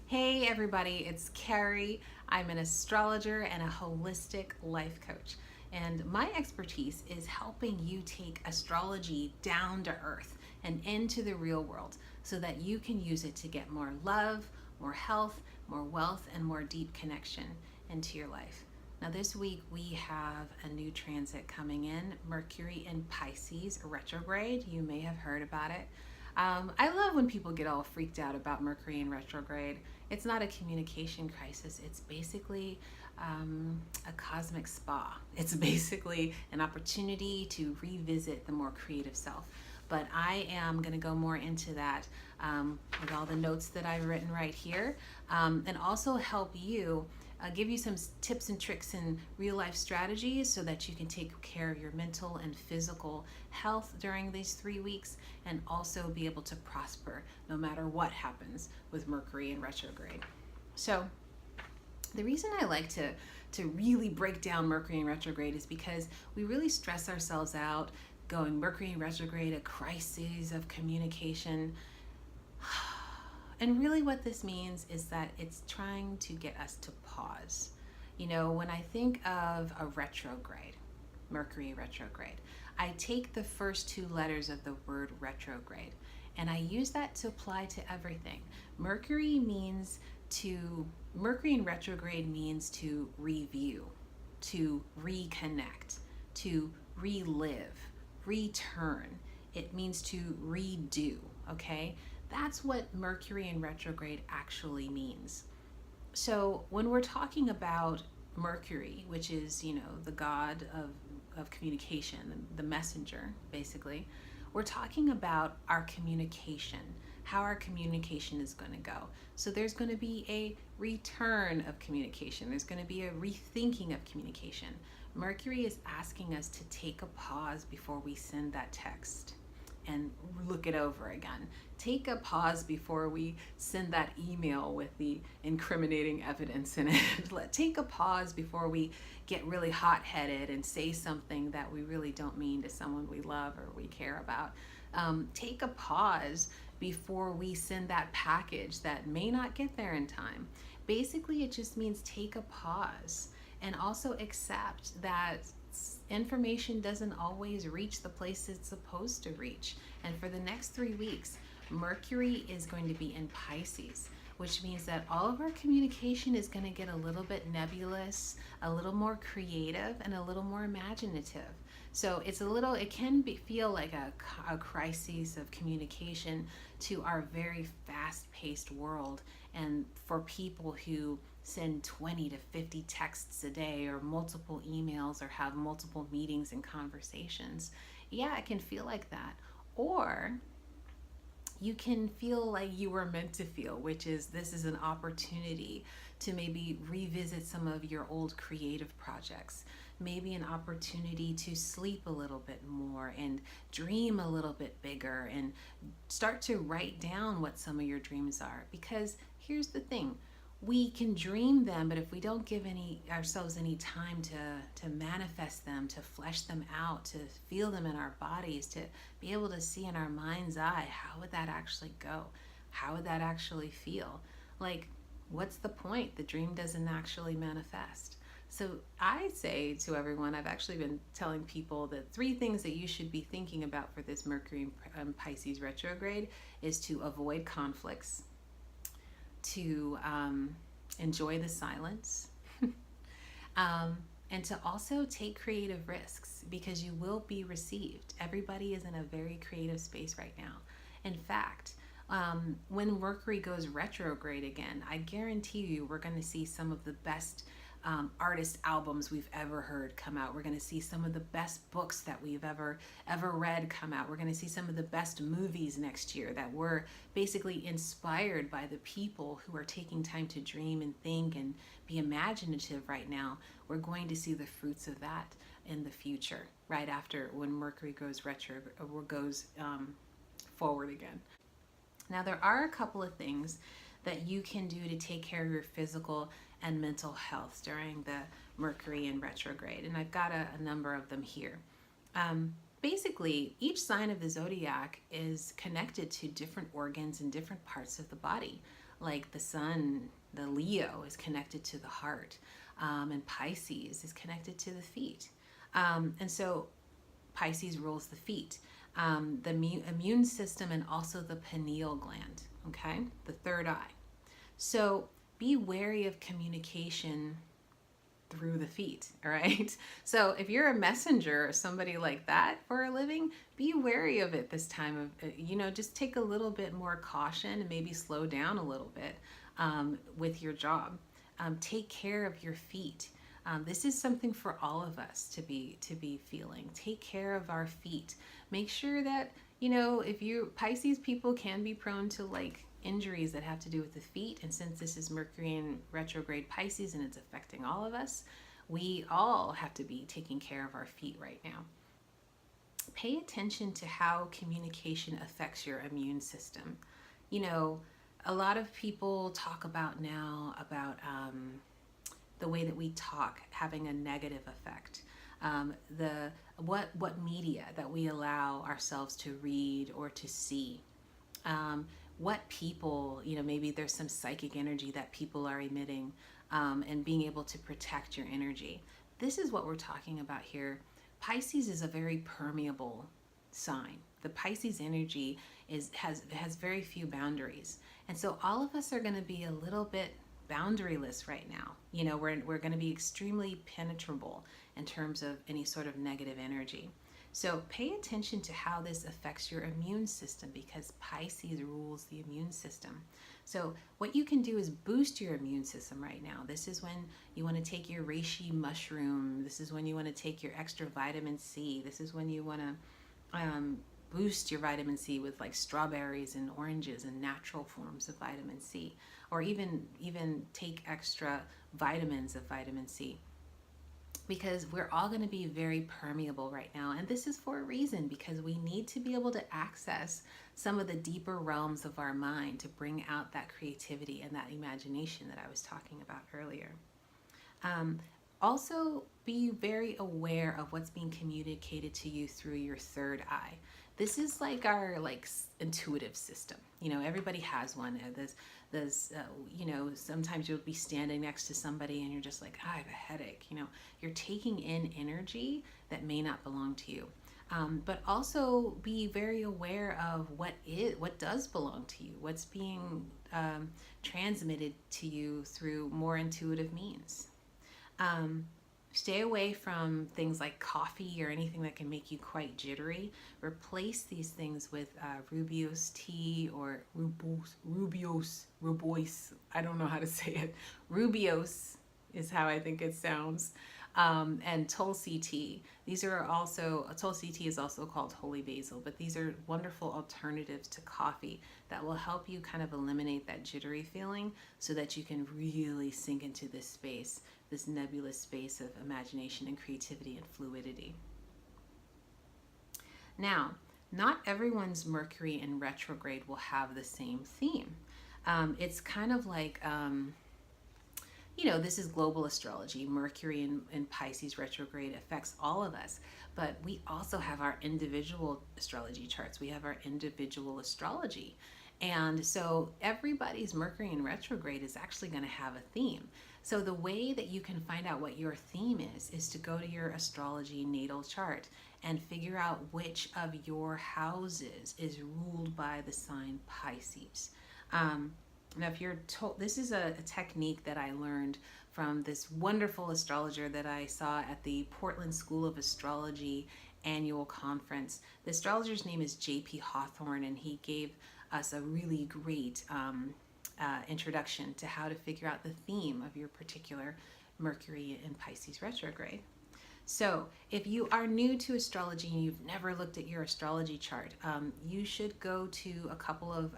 Hey everybody, it's Carrie. I'm an astrologer and a holistic life coach. And my expertise is helping you take astrology down to earth and into the real world so that you can use it to get more love, more health, more wealth, and more deep connection into your life. Now, this week we have a new transit coming in, Mercury in Pisces retrograde. You may have heard about it. I love when people get all freaked out about Mercury in retrograde. It's not a communication crisis, it's basically a cosmic spa. It's basically an opportunity to revisit the more creative self. But I am going to go more into that with all the notes that I've written right here, and also help you give you some tips and tricks and real life strategies so that you can take care of your mental and physical health during these 3 weeks and also be able to prosper no matter what happens with Mercury in retrograde. So the reason I like to really break down Mercury in retrograde is because we really stress ourselves out going Mercury in retrograde, a crisis of communication. And really, what this means is that it's trying to get us to pause. You know, when I think of a retrograde, Mercury retrograde, I take the first two letters of the word retrograde and I use that to apply to everything. Mercury in retrograde means to review, to reconnect, to relive, return. It means to redo, okay? That's what Mercury in retrograde actually means. So when we're talking about Mercury, which is, the god of communication, the messenger, basically, we're talking about our communication, how our communication is going to go. So there's going to be a return of communication. There's going to be a rethinking of communication. Mercury is asking us to take a pause before we send that text and look it over again. Take a pause before we send that email with the incriminating evidence in it. Take a pause before we get really hot-headed and say something that we really don't mean to someone we love or we care about. Take a pause before we send that package that may not get there in time. Basically, it just means take a pause and also accept that information doesn't always reach the place it's supposed to reach. And for the next 3 weeks, Mercury is going to be in Pisces, which means that all of our communication is going to get a little bit nebulous, a little more creative, and a little more imaginative. So it can feel like a crisis of communication to our very fast-paced world, and for people who send 20 to 50 texts a day or multiple emails or have multiple meetings and conversations. Yeah, it can feel like that. Or you can feel like you were meant to feel, which is this is an opportunity to maybe revisit some of your old creative projects, maybe an opportunity to sleep a little bit more and dream a little bit bigger and start to write down what some of your dreams are. Because here's the thing, we can dream them, but if we don't give ourselves any time to manifest them, to flesh them out, to feel them in our bodies, to be able to see in our mind's eye, how would that actually go? How would that actually feel? Like, what's the point? The dream doesn't actually manifest. So I say to everyone, I've actually been telling people that 3 things that you should be thinking about for this Mercury Pisces retrograde is to avoid conflicts, to enjoy the silence, and to also take creative risks, because you will be received. Everybody is in a very creative space right now. In fact, when Mercury goes retrograde again, I guarantee you we're going to see some of the best artist albums we've ever heard come out. We're going to see some of the best books that we've ever read come out. We're going to see some of the best movies next year that were basically inspired by the people who are taking time to dream and think and be imaginative right now. We're going to see the fruits of that in the future, right after when Mercury goes forward again. Now, there are a couple of things that you can do to take care of your physical and mental health during the Mercury in retrograde, and I've got a number of them here. Basically, each sign of the zodiac is connected to different organs and different parts of the body. Like the sun, the Leo is connected to the heart, and Pisces is connected to the feet. And so Pisces rules the feet, the immune system, and also the pineal gland, okay? The third eye. So be wary of communication through the feet, all right? So if you're a messenger or somebody like that for a living, be wary of it this time of, just take a little bit more caution and maybe slow down a little bit with your job. Take care of your feet. This is something for all of us to be feeling. Take care of our feet. Make sure that if you Pisces people can be prone to like injuries that have to do with the feet, and since this is Mercury in retrograde Pisces and it's affecting all of us, we all have to be taking care of our feet right now. Pay attention to how communication affects your immune system. A lot of people talk about now about the way that we talk having a negative effect. The what media that we allow ourselves to read or to see. What people, maybe there's some psychic energy that people are emitting, and being able to protect your energy. This is what we're talking about here. Pisces is a very permeable sign. The Pisces energy has very few boundaries. And so all of us are going to be a little bit boundaryless right now. We're going to be extremely penetrable in terms of any sort of negative energy. So pay attention to how this affects your immune system, because Pisces rules the immune system. So what you can do is boost your immune system right now. This is when you want to take your reishi mushroom. This is when you want to take your extra vitamin C. This is when you want to boost your vitamin C with like strawberries and oranges and natural forms of vitamin C, or even take extra vitamins of vitamin C. Because we're all going to be very permeable right now. And this is for a reason, because we need to be able to access some of the deeper realms of our mind to bring out that creativity and that imagination that I was talking about earlier. Also, be very aware of what's being communicated to you through your third eye. This is like our intuitive system. Everybody has one. There's sometimes you'll be standing next to somebody and you're just like, I have a headache. You're taking in energy that may not belong to you. But also be very aware of what does belong to you, what's being transmitted to you through more intuitive means. Stay away from things like coffee or anything that can make you quite jittery. Replace these things with rooibos tea or rooibos. I don't know how to say it. Rooibos is how I think it sounds. And Tulsi tea. Tulsi tea is also called holy basil, but these are wonderful alternatives to coffee that will help you kind of eliminate that jittery feeling so that you can really sink into this space, this nebulous space of imagination and creativity and fluidity. Now, not everyone's Mercury in retrograde will have the same theme. It's kind of like, this is global astrology. Mercury in Pisces retrograde affects all of us, but we also have our individual astrology charts. We have our individual astrology. And so everybody's Mercury in retrograde is actually going to have a theme. So the way that you can find out what your theme is to go to your astrology natal chart and figure out which of your houses is ruled by the sign Pisces. Now, if you're told, this is a technique that I learned from this wonderful astrologer that I saw at the Portland School of Astrology annual conference. The astrologer's name is J.P. Hawthorne, and he gave us a really great introduction to how to figure out the theme of your particular Mercury in Pisces retrograde. So if you are new to astrology and you've never looked at your astrology chart, you should go to a couple of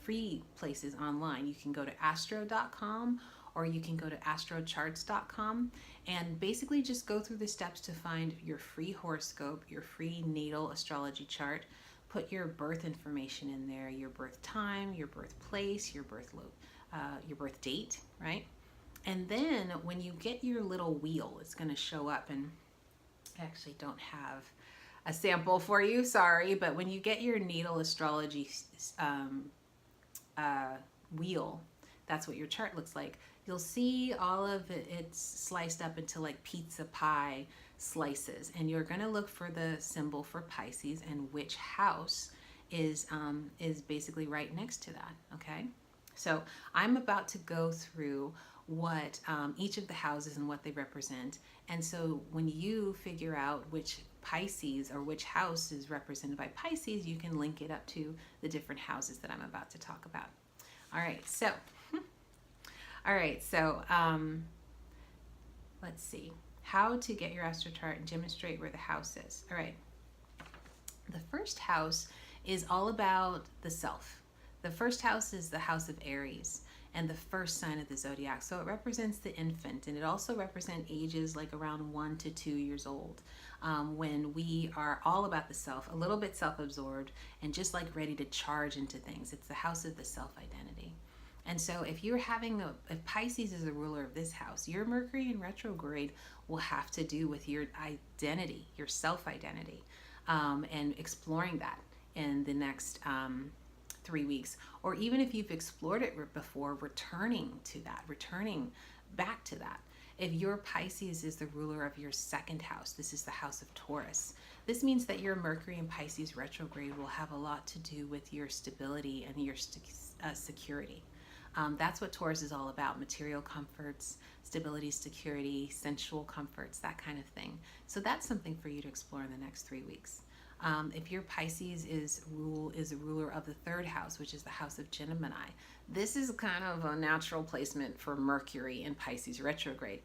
free places online. You can go to astro.com or you can go to astrocharts.com and basically just go through the steps to find your free horoscope, your free natal astrology chart. Put your birth information in there, your birth time, your birthplace, your birth date, right? And then when you get your little wheel, it's going to show up, and I actually don't have a sample for you, sorry, but when you get your natal astrology wheel, that's what your chart looks like. You'll see all of it, it's sliced up into like pizza pie slices, and you're going to look for the symbol for Pisces and which house is basically right next to that. Okay, so I'm about to go through what each of the houses and what they represent. And so when you figure out which Pisces or which house is represented by Pisces, you can link it up to the different houses that I'm about to talk about. All right, so let's see how to get your astro chart and demonstrate where the house is. All right, the first house is all about the self. The first house is the house of Aries and the first sign of the zodiac. So it represents the infant, and it also represents ages like around 1 to 2 years old, when we are all about the self, a little bit self-absorbed, and just like ready to charge into things. It's the house of the self-identity. And so if you're having if Pisces is the ruler of this house, your Mercury in retrograde will have to do with your identity, your self-identity, and exploring that in the next 3 weeks. Or even if you've explored it before, returning back to that. If your Pisces is the ruler of your second house, this is the house of Taurus. This means that your Mercury in Pisces retrograde will have a lot to do with your stability and your security. That's what Taurus is all about: material comforts, stability, security, sensual comforts, that kind of thing. So that's something for you to explore in the next 3 weeks. If your Pisces is a ruler of the third house, which is the house of Gemini, this is kind of a natural placement for Mercury in Pisces retrograde.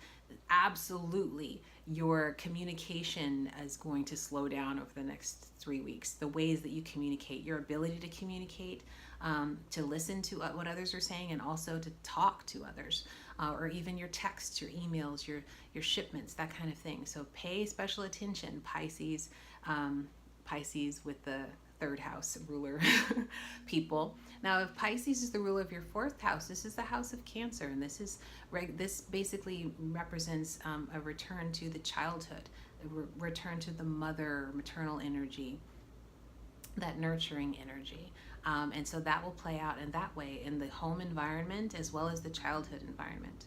Absolutely, your communication is going to slow down over the next 3 weeks. The ways that you communicate, your ability to communicate, to listen to what others are saying, and also to talk to others, or even your texts, your emails, your shipments, that kind of thing. So pay special attention, Pisces. Pisces with the third house ruler people. Now, if Pisces is the ruler of your fourth house, this is the house of Cancer, and this basically represents a return to the childhood, a return to the mother, maternal energy, that nurturing energy. And so that will play out in that way in the home environment as well as the childhood environment.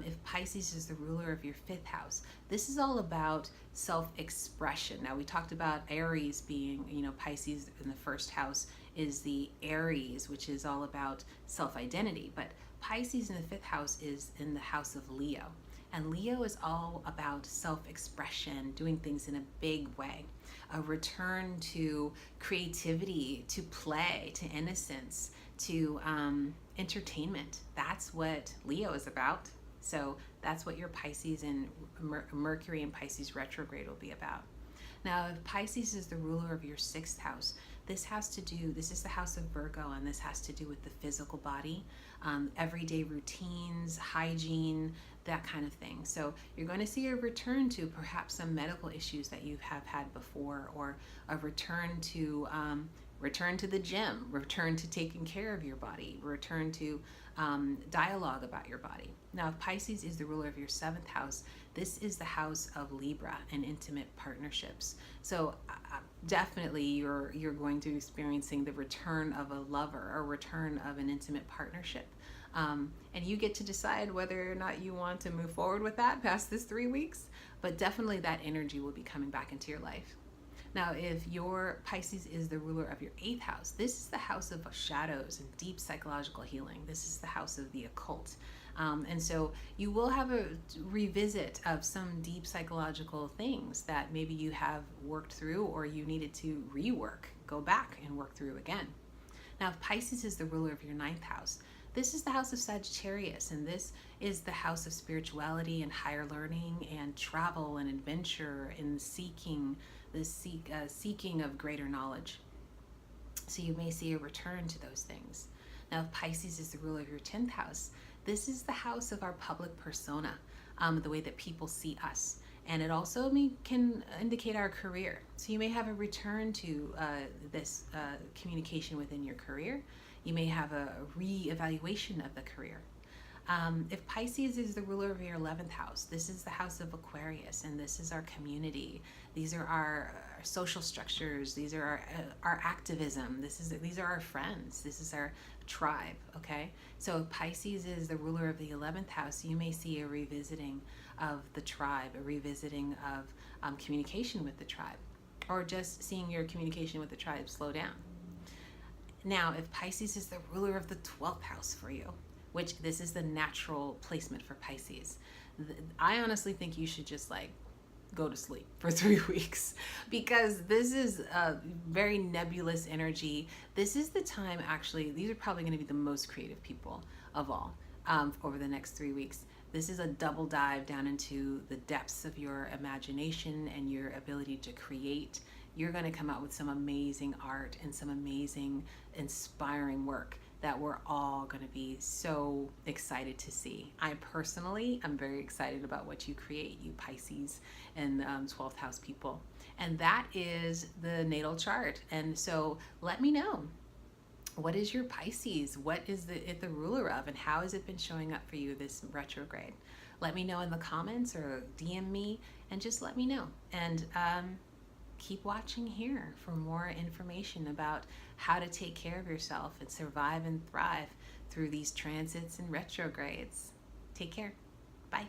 If Pisces is the ruler of your fifth house, this is all about self-expression. Now, we talked about Aries being, Pisces in the first house is the Aries, which is all about self-identity. But Pisces in the fifth house is in the house of Leo. And Leo is all about self-expression, doing things in a big way, a return to creativity, to play, to innocence, to entertainment. That's what Leo is about. So that's what your Pisces and Mercury and Pisces retrograde will be about. Now, if Pisces is the ruler of your sixth house, this is the house of Virgo, and this has to do with the physical body, everyday routines, hygiene, that kind of thing. So you're going to see a return to perhaps some medical issues that you have had before, or a return to the gym, return to taking care of your body, return to dialogue about your body. Now, if Pisces is the ruler of your seventh house, this is the house of Libra and intimate partnerships. So definitely you're going to be experiencing the return of a lover or return of an intimate partnership. And you get to decide whether or not you want to move forward with that past this 3 weeks, but definitely that energy will be coming back into your life. Now, if your Pisces is the ruler of your eighth house, this is the house of shadows and deep psychological healing. This is the house of the occult. And so you will have a revisit of some deep psychological things that maybe you have worked through or you needed to rework, go back and work through again. Now, if Pisces is the ruler of your ninth house, this is the house of Sagittarius, and this is the house of spirituality and higher learning and travel and adventure and seeking of greater knowledge. So you may see a return to those things. Now, if Pisces is the ruler of your 10th house, this is the house of our public persona, the way that people see us. And it also can indicate our career. So you may have a return to this communication within your career. You may have a re-evaluation of the career. If Pisces is the ruler of your 11th house, this is the house of Aquarius, and this is our community. These are our social structures. These are our activism. These are our friends. This is our tribe. Okay, so if Pisces is the ruler of the 11th house, you may see a revisiting of the tribe, a revisiting of communication with the tribe, or just seeing your communication with the tribe slow down. Now, if Pisces is the ruler of the 12th house for you, which this is the natural placement for Pisces, I honestly think you should just like go to sleep for 3 weeks, because this is a very nebulous energy. This is the time, actually, these are probably going to be the most creative people of all over the next 3 weeks. This is a double dive down into the depths of your imagination and your ability to create. You're going to come out with some amazing art and some amazing, inspiring work that we're all going to be so excited to see. I personally am very excited about what you create, you Pisces and 12th house people. And that is the natal chart. And so let me know, what is your Pisces? What is it the ruler of, and how has it been showing up for you this retrograde? Let me know in the comments or DM me, and just let me know. And keep watching here for more information about how to take care of yourself and survive and thrive through these transits and retrogrades. Take care. Bye.